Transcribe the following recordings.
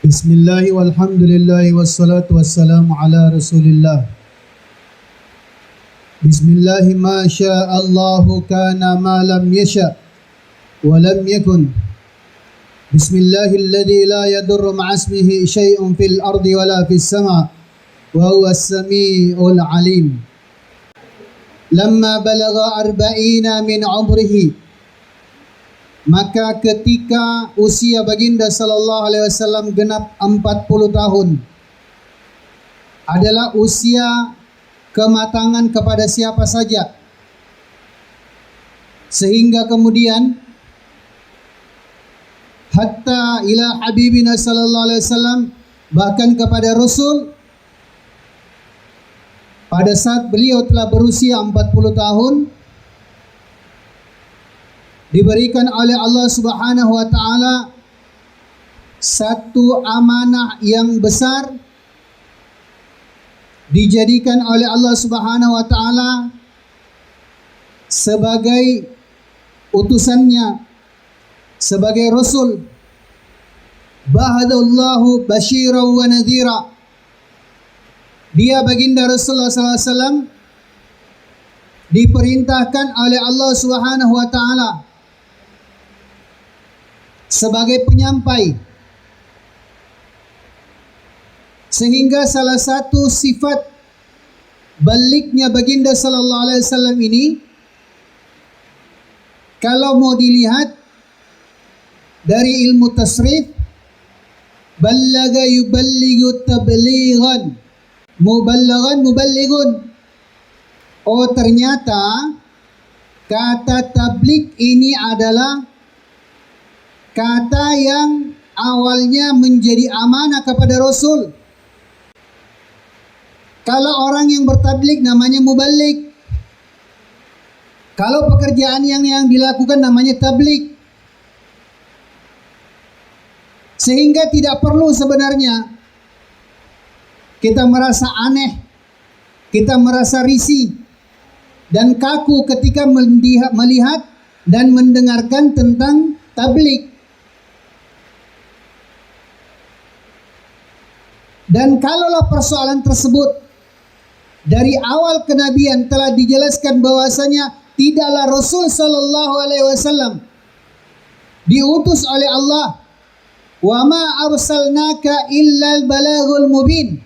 Bismillah walhamdulillah wassalatu wassalamu ala rasulillah. Bismillah ma sya'allahu kana ma lam yasha' wa lam yakun. Bismillahilladzi la yadurru ma'asmihi syai'un fil ardi wala fis sama' wa huwa as-sami'ul alim. Lamma balagha arba'ina min umrihi, maka ketika usia baginda sallallahu alaihi wasallam genap 40 tahun adalah usia kematangan kepada siapa saja, sehingga kemudian hatta ila habibina sallallahu alaihi wasallam, bahkan kepada Rasul pada saat beliau telah berusia 40 tahun diberikan oleh Allah Subhanahu wa taala satu amanah yang besar, dijadikan oleh Allah Subhanahu wa taala sebagai utusannya, sebagai rasul. Ba'adallahu basyiran wa nadhira. Dia baginda Rasulullah sallallahu alaihi wasallam diperintahkan oleh Allah Subhanahu wa taala sebagai penyampai, sehingga salah satu sifat baliknya baginda sallallahu alaihi wasallam ini, kalau mau dilihat dari ilmu tasrif, ballaga yuballighu tablighan, muballighan muballighun. Oh, ternyata kata tabligh ini adalah kata yang awalnya menjadi amanah kepada Rasul. Kalau orang yang bertabligh namanya muballigh. Kalau pekerjaan yang dilakukan namanya tabligh. Sehingga tidak perlu sebenarnya kita merasa aneh, kita merasa risih dan kaku ketika melihat dan mendengarkan tentang tabligh. Dan kalaulah persoalan tersebut dari awal kenabian telah dijelaskan bahwasanya tidaklah Rasul sallallahu alaihi wasallam diutus oleh Allah, wa ma arsalnaka illal balaghul mubin,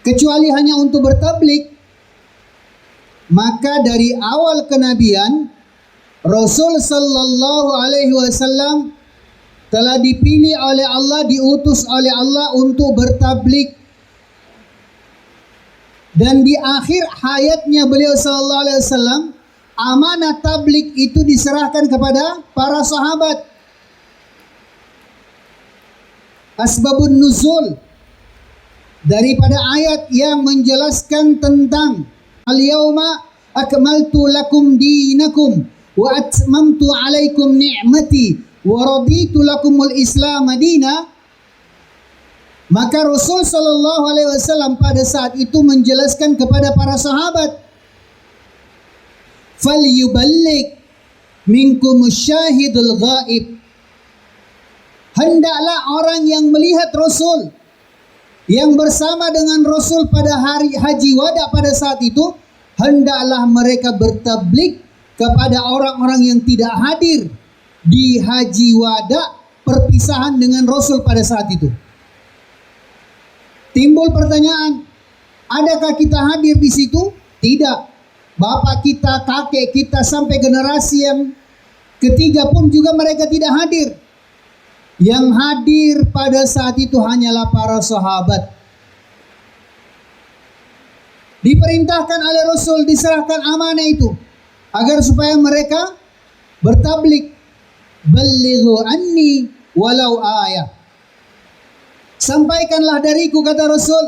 kecuali hanya untuk bertabligh, maka dari awal kenabian Rasul sallallahu alaihi wasallam telah dipilih oleh Allah, diutus oleh Allah untuk bertabligh. Dan di akhir hayatnya beliau sallallahu alaihi wasallam, amanah tabligh itu diserahkan kepada para sahabat. Asbabun nuzul daripada ayat yang menjelaskan tentang al-yauma akmaltu lakum dinakum wa atmamtu alaikum ni'mati wa raditu lakumul Islam madina, maka Rasul sallallahu alaihi wasallam pada saat itu menjelaskan kepada para sahabat, falyuballigh minkumus syahidul ghaib, hendaklah orang yang melihat Rasul, yang bersama dengan Rasul pada hari haji wada pada saat itu, hendaklah mereka bertabligh kepada orang-orang yang tidak hadir di haji wada perpisahan dengan Rasul pada saat itu. Timbul pertanyaan, adakah kita hadir di situ? Tidak. Bapak kita, kakek kita, sampai generasi yang ketiga pun juga mereka tidak hadir. Yang hadir pada saat itu hanyalah para sahabat. Diperintahkan oleh Rasul, diserahkan amanah itu agar supaya mereka bertabligh. Ballighu anni walau ayat. Sampaikanlah dariku, kata Rasul,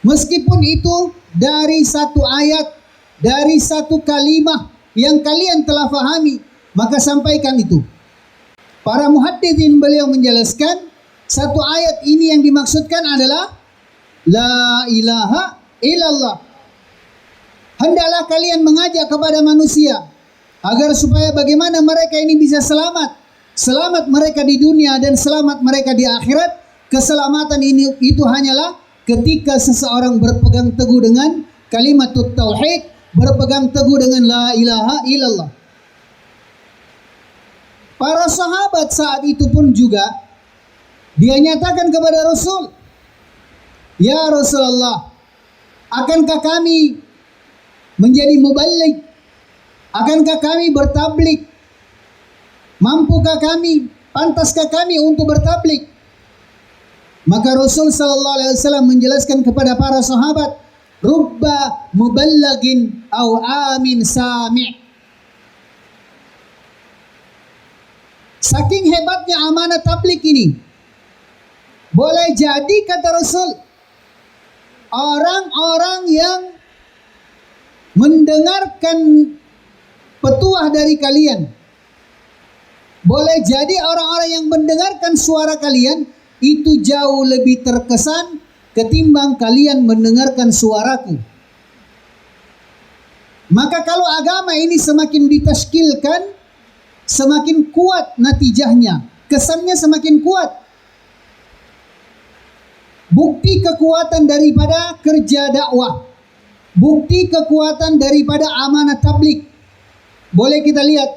meskipun itu dari satu ayat, dari satu kalimah yang kalian telah fahami, maka sampaikan itu. Para muhadditsin beliau menjelaskan, satu ayat ini yang dimaksudkan adalah la ilaha illallah. Hendaklah kalian mengajak kepada manusia agar supaya bagaimana mereka ini bisa selamat. Selamat mereka di dunia dan selamat mereka di akhirat keselamatan ini itu hanyalah ketika seseorang berpegang teguh dengan kalimat tauhid, berpegang teguh dengan la ilaha illallah. Para sahabat saat itu pun juga dia nyatakan kepada Rasul, "Ya Rasulullah, akankah kami menjadi muballigh? Akankah kami bertablik? Mampukah kami? Pantaskah kami untuk bertablik?" Maka Rasul sallallahu alaihi wasallam menjelaskan kepada para sahabat, "Rubba muballagin au amin sami'." Saking hebatnya amanah tablik ini, boleh jadi kata Rasul, orang-orang yang mendengarkan petuah dari kalian, boleh jadi orang-orang yang mendengarkan suara kalian itu jauh lebih terkesan ketimbang kalian mendengarkan suaraku. Maka kalau agama ini semakin ditashkilkan, semakin kuat natijahnya, kesannya semakin kuat. Bukti kekuatan daripada kerja dakwah, bukti kekuatan daripada amanah tablik, boleh kita lihat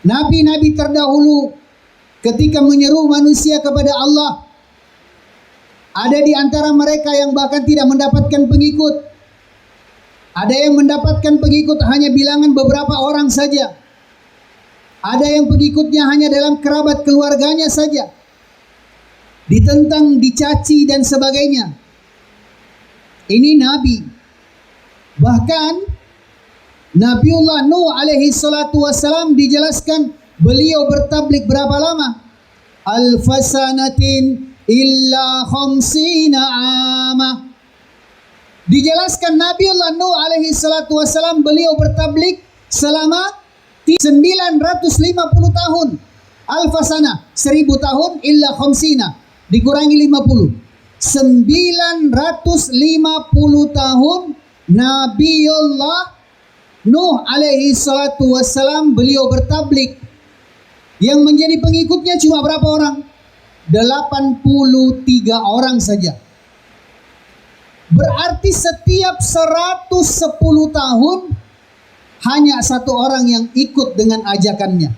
nabi-nabi terdahulu ketika menyeru manusia kepada Allah, ada di antara mereka yang bahkan tidak mendapatkan pengikut. Ada yang mendapatkan pengikut hanya bilangan beberapa orang saja. Ada yang pengikutnya hanya dalam kerabat keluarganya saja. Ditentang, dicaci dan sebagainya. Ini nabi. Bahkan Nabiullah Nuh alaihi salatu wassalam dijelaskan beliau bertablik berapa lama? Alfasanatin illa khamsina amah. Dijelaskan Nabiullah Nuh alaihi salatu wassalam beliau bertablik selama 950 tahun. Alfasana 1000 tahun illa khamsina dikurangi 50. 950 tahun Nabiullah Nuh alaihi salatu wassalam beliau bertablik. Yang menjadi pengikutnya cuma berapa orang? 83 orang saja. Berarti setiap 110 tahun hanya satu orang yang ikut dengan ajakannya.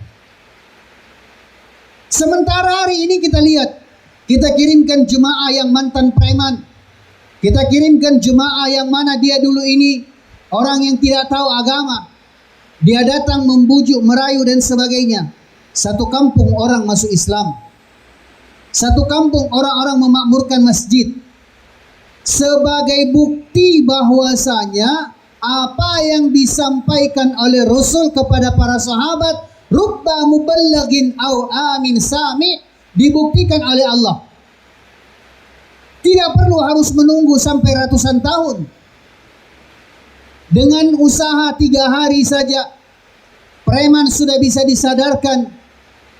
Sementara hari ini kita lihat, kita kirimkan jemaah yang mantan preman, kita kirimkan jemaah yang mana dia dulu ini orang yang tidak tahu agama, dia datang membujuk, merayu dan sebagainya. Satu kampung orang masuk Islam, satu kampung orang-orang memakmurkan masjid. Sebagai bukti bahwasanya apa yang disampaikan oleh Rasul kepada para sahabat, rubba muballagin au amin sami, dibuktikan oleh Allah. Tidak perlu harus menunggu sampai ratusan tahun. Dengan usaha 3 hari saja preman sudah bisa disadarkan,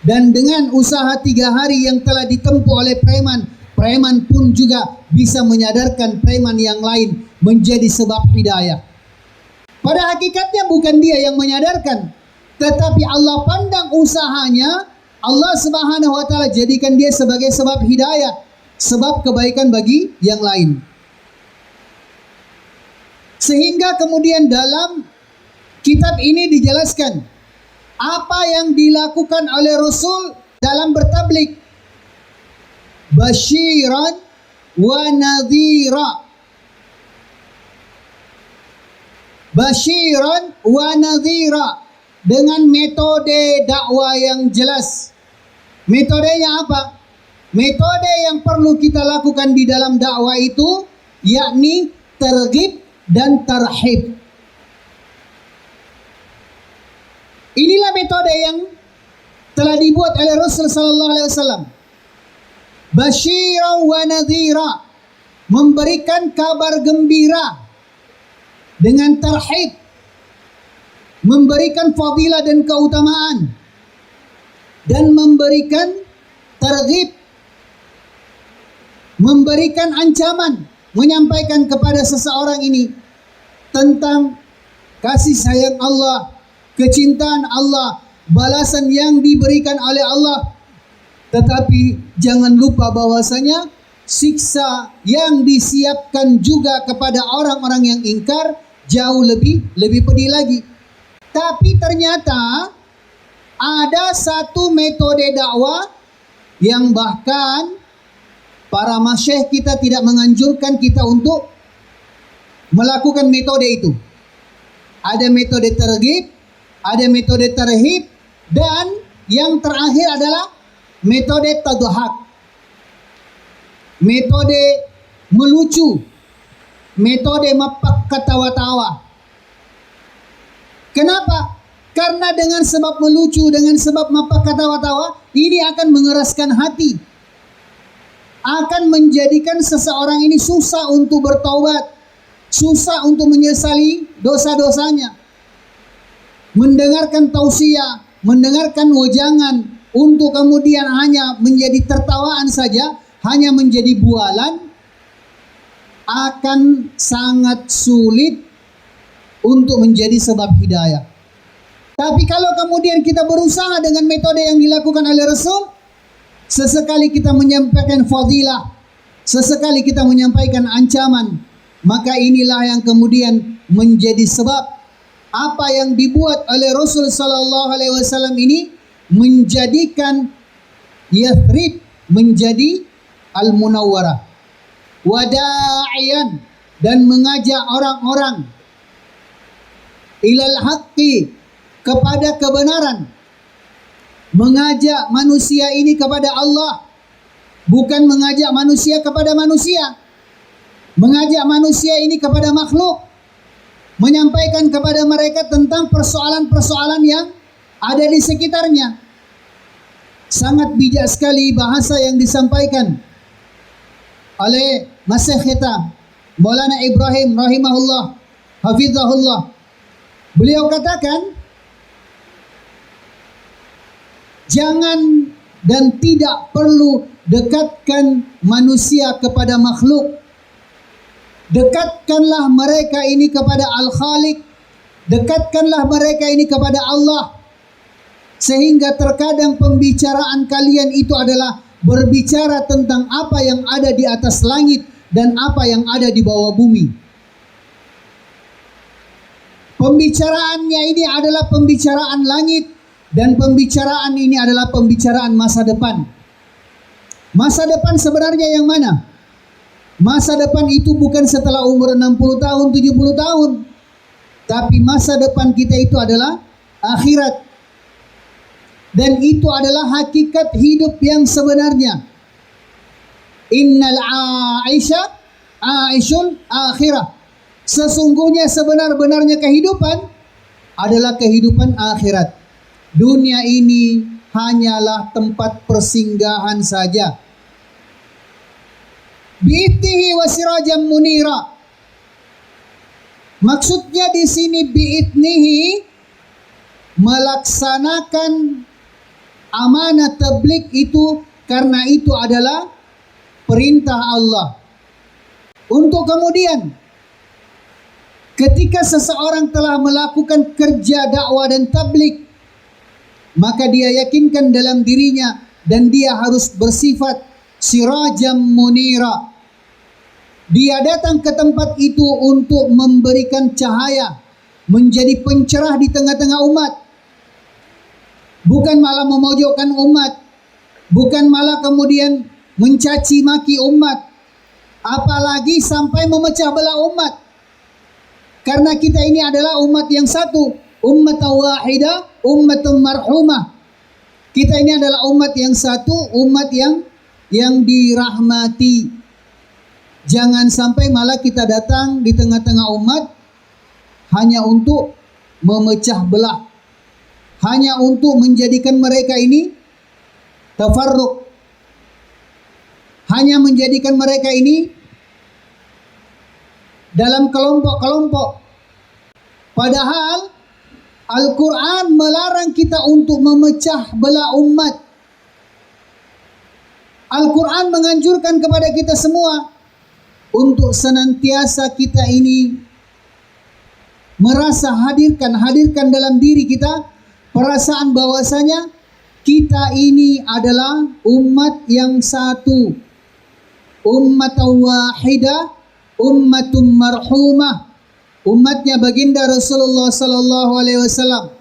dan dengan usaha 3 hari yang telah ditempuh oleh preman, preman pun juga bisa menyadarkan preman yang lain menjadi sebab hidayah. Pada hakikatnya bukan dia yang menyadarkan, tetapi Allah pandang usahanya, Allah Subhanahu wa taala jadikan dia sebagai sebab hidayah, sebab kebaikan bagi yang lain. Sehingga kemudian dalam kitab ini dijelaskan apa yang dilakukan oleh Rasul dalam bertablik. Basyiran wa nadhira. Basyiran wa nadhira, dengan metode dakwah yang jelas. Metodenya apa? Metode yang perlu kita lakukan di dalam dakwah itu yakni targhib dan tarhib. Inilah metode yang telah dibuat oleh Rasul sallallahu alaihi wasallam. Basyiran wa nadhira, memberikan kabar gembira, dengan tarhib, memberikan fadilah dan keutamaan, dan memberikan targhib, memberikan ancaman, menyampaikan kepada seseorang ini tentang kasih sayang Allah, kecintaan Allah, balasan yang diberikan oleh Allah Tetapi jangan lupa bahwasanya siksa yang disiapkan juga kepada orang-orang yang ingkar jauh lebih pedih lagi. Tapi ternyata ada satu metode dakwah yang bahkan para masyayikh kita tidak menganjurkan kita untuk melakukan metode itu. Ada metode terghib, ada metode tarhib, dan yang terakhir adalah metode tadhak. Metode melucu, metode mapak ketawa-tawa. Kenapa? Karena dengan sebab melucu, dengan sebab mapak ketawa-tawa, ini akan mengeraskan hati. Akan menjadikan seseorang ini susah untuk bertaubat, susah untuk menyesali dosa-dosanya. Mendengarkan tausiah, mendengarkan wejangan, untuk kemudian hanya menjadi tertawaan saja, hanya menjadi bualan, akan sangat sulit untuk menjadi sebab hidayah. Tapi kalau kemudian kita berusaha dengan metode yang dilakukan oleh Rasul, sesekali kita menyampaikan fadilah, sesekali kita menyampaikan ancaman, maka inilah yang kemudian menjadi sebab apa yang dibuat oleh Rasul sallallahu alaihi wasallam ini menjadikan Yathrib menjadi Al-Munawwarah, wada'iyan, dan mengajak orang-orang ilal haqqi, kepada kebenaran, mengajak manusia ini kepada Allah, bukan mengajak manusia kepada manusia, mengajak manusia ini kepada makhluk, menyampaikan kepada mereka tentang persoalan-persoalan yang ada di sekitarnya. Sangat bijak sekali bahasa yang disampaikan oleh Masyaikh kita Maulana Ibrahim rahimahullah, hafizahullah. Beliau katakan, jangan dan tidak perlu dekatkan manusia kepada makhluk. Dekatkanlah mereka ini kepada Al-Khaliq. Dekatkanlah mereka ini kepada Allah. Sehingga terkadang pembicaraan kalian itu adalah berbicara tentang apa yang ada di atas langit dan apa yang ada di bawah bumi. Pembicaraannya ini adalah pembicaraan langit, dan pembicaraan ini adalah pembicaraan masa depan. Masa depan sebenarnya yang mana? Masa depan itu bukan setelah umur 60 tahun, 70 tahun. Tapi masa depan kita itu adalah akhirat. Dan itu adalah hakikat hidup yang sebenarnya. Innal aishul akhirah. Sesungguhnya sebenar-benarnya kehidupan adalah kehidupan akhirat. Dunia ini hanyalah tempat persinggahan saja. Bi'itnihi wa sirajam munira. Maksudnya di sini bi'itnihi, melaksanakan amanah tabligh itu karena itu adalah perintah Allah. Untuk kemudian ketika seseorang telah melakukan kerja dakwah dan tabligh, maka dia yakinkan dalam dirinya dan dia harus bersifat sirajam munira. Dia datang ke tempat itu untuk memberikan cahaya, menjadi pencerah di tengah-tengah umat. Bukan malah memojokkan umat, bukan malah kemudian mencaci maki umat, apalagi sampai memecah belah umat. Karena kita ini adalah umat yang satu, umat wahidah, umat marhumah. Kita ini adalah umat yang satu, umat yang dirahmati. Jangan sampai malah kita datang di tengah-tengah umat hanya untuk memecah belah, hanya untuk menjadikan mereka ini tafarruq, hanya menjadikan mereka ini dalam kelompok-kelompok. Padahal Al-Quran melarang kita untuk memecah belah umat. Al-Quran menganjurkan kepada kita semua untuk senantiasa kita ini merasa hadirkan dalam diri kita perasaan bahwasanya kita ini adalah umat yang satu, umat wahidah, ummatum marhumah, umatnya baginda Rasulullah sallallahu alaihi wasallam.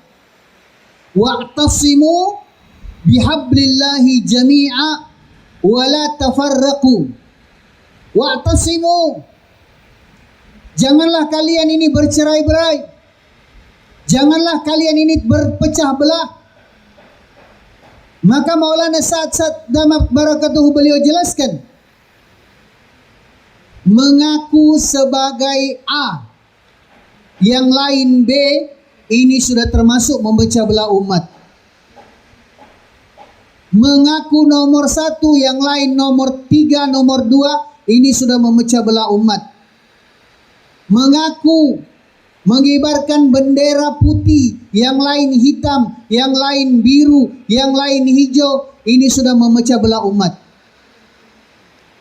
Wa'tasimu bihablillahi jami'a wa la tafarraqu. Wa'tasimu, janganlah kalian ini bercerai-berai, janganlah kalian ini berpecah belah. Maka Maulana Sa'ad Damat Barakatuhu beliau jelaskan, mengaku sebagai A, yang lain B, ini sudah termasuk memecah belah umat. Mengaku nomor 1, yang lain nomor 3, nomor 2, ini sudah memecah belah umat. Mengaku mengibarkan bendera putih, yang lain hitam, yang lain biru, yang lain hijau, ini sudah memecah belah umat.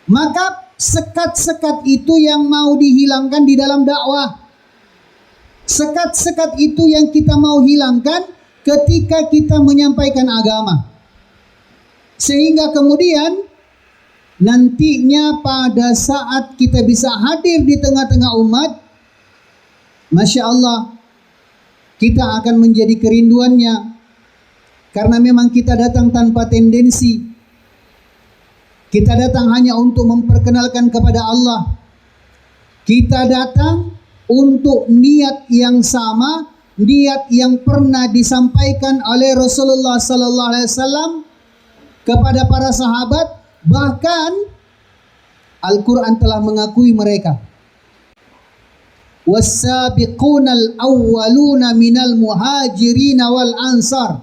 Maka sekat-sekat itu yang mau dihilangkan di dalam dakwah. Sekat-sekat itu yang kita mau hilangkan ketika kita menyampaikan agama. Sehingga kemudian nantinya pada saat kita bisa hadir di tengah-tengah umat, Masya Allah, kita akan menjadi kerinduannya. Karena memang kita datang tanpa tendensi. Kita datang hanya untuk memperkenalkan kepada Allah. Kita datang untuk niat yang sama, niat yang pernah disampaikan oleh Rasulullah sallallahu alaihi wasallam kepada para sahabat, bahkan Al-Qur'an telah mengakui mereka. Was-sabiqunal awwaluna minal muhajirin wal ansar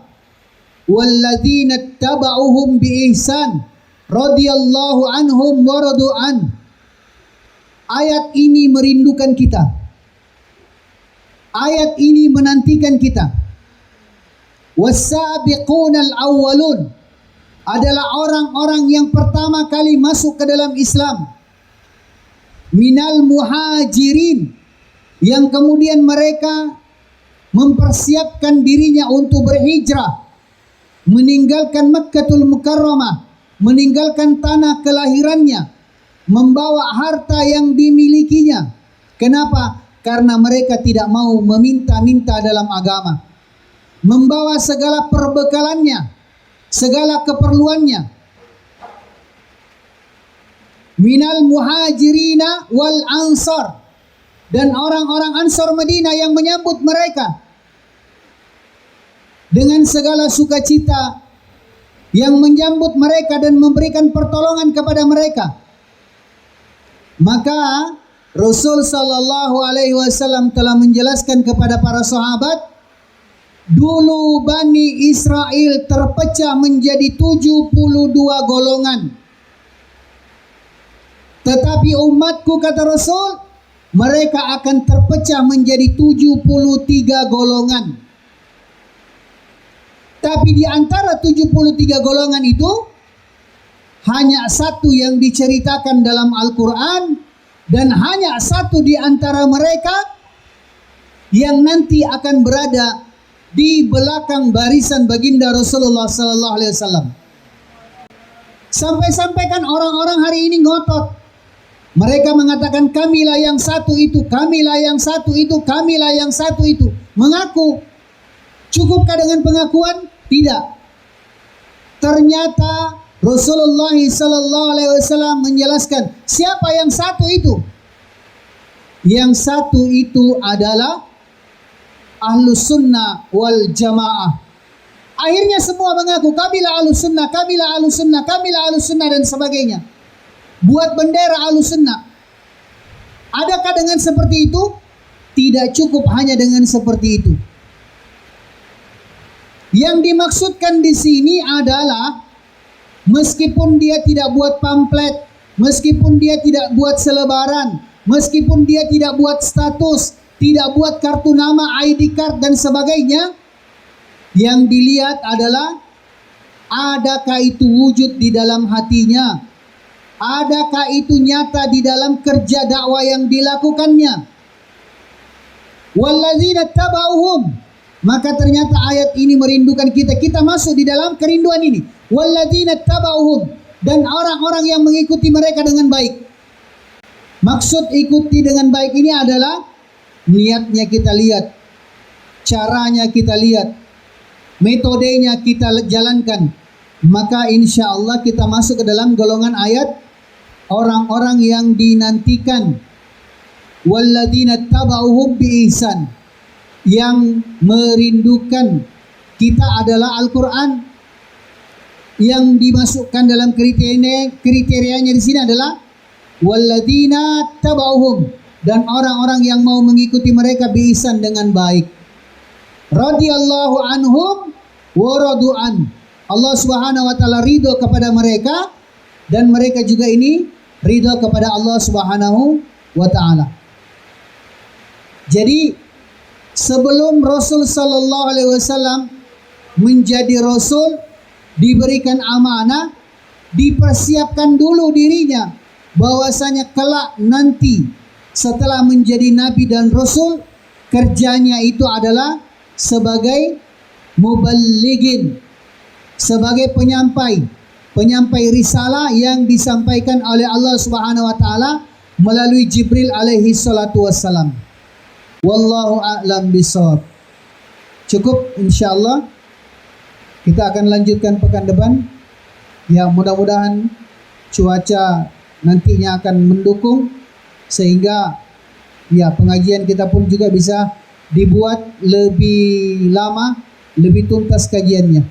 walladzina ittaba'uhum bi ihsan radhiyallahu anhum wa radu an. Ayat ini merindukan kita. Ayat ini menantikan kita. Was-sabiqunal awwalun adalah orang-orang yang pertama kali masuk ke dalam Islam. Minal muhajirin, yang kemudian mereka mempersiapkan dirinya untuk berhijrah, meninggalkan Makkatul Mukarramah, meninggalkan tanah kelahirannya, membawa harta yang dimilikinya. Kenapa? Karena mereka tidak mau meminta-minta dalam agama, membawa segala perbekalannya, segala keperluannya. Minal muhajirina wal ansar, dan orang-orang Ansar Madinah yang menyambut mereka dengan segala sukacita, yang menyambut mereka dan memberikan pertolongan kepada mereka. Maka Rasul sallallahu alaihi wasallam telah menjelaskan kepada para sahabat, dulu Bani Israel terpecah menjadi 72 golongan. Tetapi umatku, kata Rasul, mereka akan terpecah menjadi 73 golongan. Tapi di antara 73 golongan itu, hanya satu yang diceritakan dalam Al-Quran, dan hanya satu di antara mereka yang nanti akan berada di belakang barisan baginda Rasulullah sallallahu alaihi wasallam. Sampai-sampai kan orang-orang hari ini ngotot. Mereka mengatakan kamilah yang satu itu, kamilah yang satu itu, kamilah yang satu itu. Mengaku. Cukupkah dengan pengakuan? Tidak. Ternyata Rasulullah sallallahu alaihi wasallam menjelaskan siapa yang satu itu. Yang satu itu adalah Ahlus Sunnah wal Jamaah. Akhirnya semua mengaku kamilah Ahlus Sunnah, kamilah Ahlus Sunnah, kamilah Ahlus Sunnah dan sebagainya. Buat bendera Ahlus Sunnah. Adakah dengan seperti itu? Tidak cukup hanya dengan seperti itu. Yang dimaksudkan di sini adalah meskipun dia tidak buat pamflet, meskipun dia tidak buat selebaran, meskipun dia tidak buat status, tidak buat kartu nama, ID card dan sebagainya, yang dilihat adalah adakah itu wujud di dalam hatinya? Adakah itu nyata di dalam kerja dakwah yang dilakukannya? Walladzina tabauhum, Maka ternyata ayat ini merindukan kita. Kita masuk di dalam kerinduan ini. Walladzina tabauhum, dan orang-orang yang mengikuti mereka dengan baik. Maksud ikuti dengan baik ini adalah niatnya kita lihat, caranya kita lihat, metodenya kita jalankan. Maka insya Allah kita masuk ke dalam golongan ayat orang-orang yang dinantikan. Walladzina tabauhum bi ihsan, yang merindukan kita adalah Al-Quran. Yang dimasukkan dalam kriterianya di sini adalah walladzina tabauhum, dan orang-orang yang mau mengikuti mereka bi ihsan dengan baik. Radhiyallahu anhum wa radu'an, Allah Subhanahu wa taala ridho kepada mereka dan mereka juga ini ridho kepada Allah Subhanahu wa taala. Jadi sebelum Rasul sallallahu alaihi wasallam menjadi rasul, diberikan amanah, dipersiapkan dulu dirinya bahwasanya kelak nanti setelah menjadi nabi dan rasul, kerjanya itu adalah sebagai muballighin, sebagai penyampai risalah yang disampaikan oleh Allah Subhanahu wa taala melalui Jibril alaihi salatu wassalam. Wallahu a'lam bishawab. Cukup insyaallah. Kita akan lanjutkan pekan depan. Ya, mudah-mudahan cuaca nantinya akan mendukung sehingga ya pengajian kita pun juga bisa dibuat lebih lama, lebih tuntas kajiannya.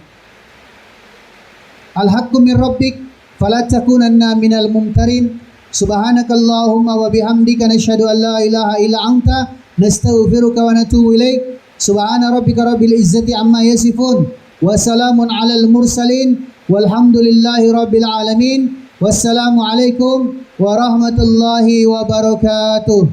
Al-haqqu min rabbik fala takunanna minal mumtarin. Subhanakallahumma wa bihamdika nashhadu an la ilaha illa anta nastaghfiruka wa natubu ilaik. Subhana rabbika rabbil izzati amma yasifun wa salamun alal mursalin walhamdulillahi rabbil alamin. Wassalamu alaikum warahmatullahi wabarakatuh.